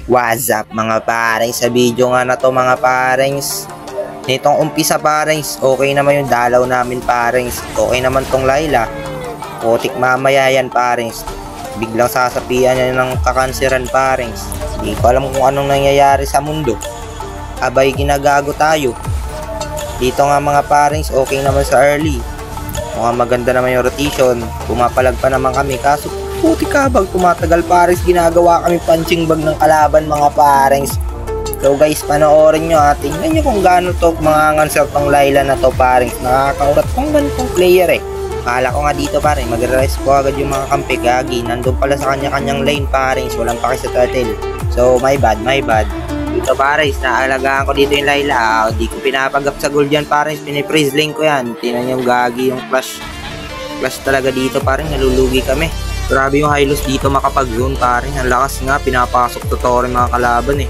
What's up mga parings? Sa video nga na to mga parings, nitong umpisa parings, okay naman yung dalaw namin parings. Okay naman tong Layla. Putik mamaya yan parings, biglang sasapian niya ng kakanseran parings. Di ko alam kung anong nangyayari sa mundo. Abay ginagago tayo. Dito nga mga parings, okay naman sa early. Mukhang maganda naman yung rotation. Pumapalag pa naman kami, kaso puti kabag tumatagal parings, ginagawa kami punching bag ng kalaban mga parings. So guys, panoorin nyo ha, tingnan nyo kung gaano to mga nganser tong Layla na to parings. Nakakaurat tong ganitong player eh. Kala ko nga dito parings, magre-rest ko agad yung mga kampi, gagi, nandun pala sa kanya-kanyang lane parings, walang paki sa turtle. So my bad. Dito parings, naalagaan ko dito yung Layla, di ko pinapagap sa gold yan parings, piniprease lane ko yan. Tingnan nyo gagi yung flash talaga dito parings, nalulugi kami. Grabe yung high loss dito makapag-zone paring. Ang lakas nga, pinapasok to rin mga kalaban eh.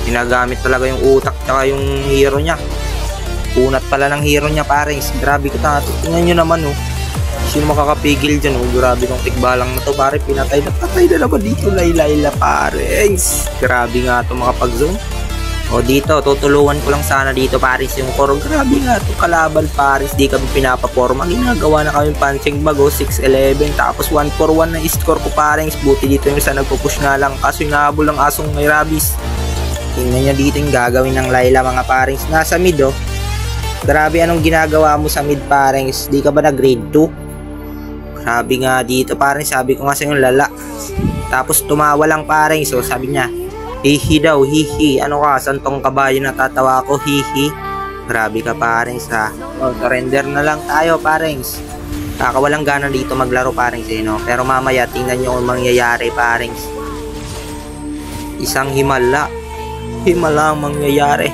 Ginagamit talaga yung utak tsaka yung hero niya. Unat pala ng hero niya paring. Grabe ko tato. Tingnan nyo naman oh. Sino makakapigil dyan oh. Grabe tong tikbalang na to paring. Pinatay na naman dito Layla paring. Grabe nga to makapag-zone. O dito, tutulungan ko lang sana dito paris yung core. Grabe nga ito kalaban paris, di kami pinapaporma. Ginagawa na kami punching bag 6-11, tapos 1-4-1 na score ko paris. Buti dito yung isa nagpupush nga lang, kaso yung nahabol ng asong may rabies. Tingnan nyo dito yung gagawin ng Layla mga paris. Nasa mid oh. Grabe anong ginagawa mo sa mid paris, di ka ba na grade 2? Grabe nga dito paris, sabi ko nga sa yung lala. Tapos tumawa lang paris, so sabi niya hihi daw, hihi. Ano ka, santong kabayo natatawa ko, hihi. Grabe ka parings ha. Oh, surrender na lang tayo parings. Kakawalang gana dito maglaro parings eh, no? Pero mamaya tingnan nyo kung mangyayari parings. Isang himala ang mangyayari.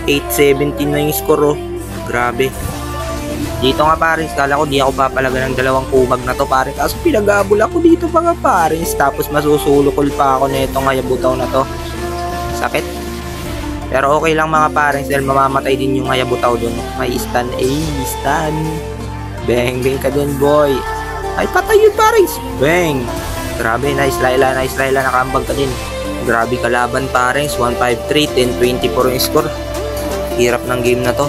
8-17 na yung score oh. Grabe. Dito nga parings, kala ko di ako papalaga ng dalawang kumag na to parings. Kaso pinagabol ako dito mga parings. Tapos masusulukol pa ako na itong hayabutaw na to. Sakit. Pero okay lang mga parents dahil mamamatay din yung hayabutaw dun. May stun. Stun. Bang ka din boy. Ay patay yun parents. Bang. Grabe, nice Layla. Nakambag ka din. Grabe kalaban parents. 1-5-3, 10-24 yung score. Hirap ng game na to.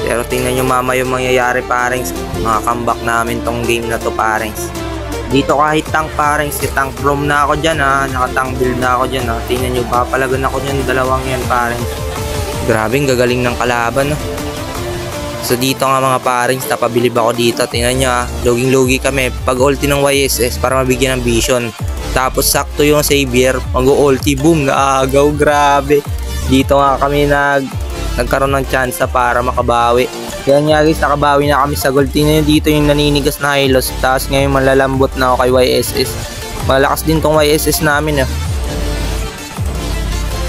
Pero tingnan nyo mama yung mangyayari parents. Mga comeback namin tong game na to parents. Dito kahit tank parents, si tank roam na ako dyan ha. Nakatank build na ako dyan ha. Tingnan nyo, papalagan ako dyan dalawang yan parents. Grabe, gagaling ng kalaban no? So dito nga mga parents, napabilib ako dito. Tingnan nyo ha, loging-logi kami. Pag ulti ng YSS para mabigyan ng vision. Tapos sakto yung Savior, mag-ulti, boom, naagaw, grabe. Dito nga kami nagkaroon ng chance para makabawi. Kaya nga guys, nakabawi na kami sa gold. Tingnan nyo dito yung naninigas na high loss. Tapos ngayon malalambot na ako kay YSS. Malakas din tong YSS namin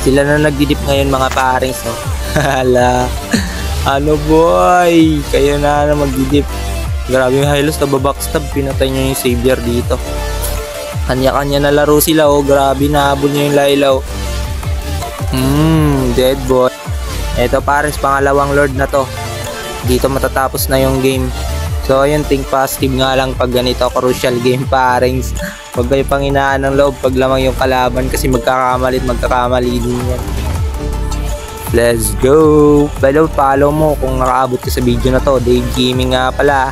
Sila na nagdidip ngayon mga parings no. Hala. Ano boy, kayo na magdidip. Grabe yung high loss, nababackstab. Pinatay nyo yung Savior dito. Kanya-kanya na laro sila oh. Grabe, nahabol nyo yung Layla oh. Dead boy. Eto pares, pangalawang lord na to. Dito matatapos na yung game. So ayun, think positive nga lang pag ganito crucial game parings. Huwag kayo panghinaan ng loob pag lamang yung kalaban kasi magkakamali din yan. Let's go. By the way, follow mo kung nakaabot ka sa video na to. Dave Gaming nga pala.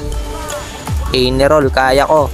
Roll, kaya ko.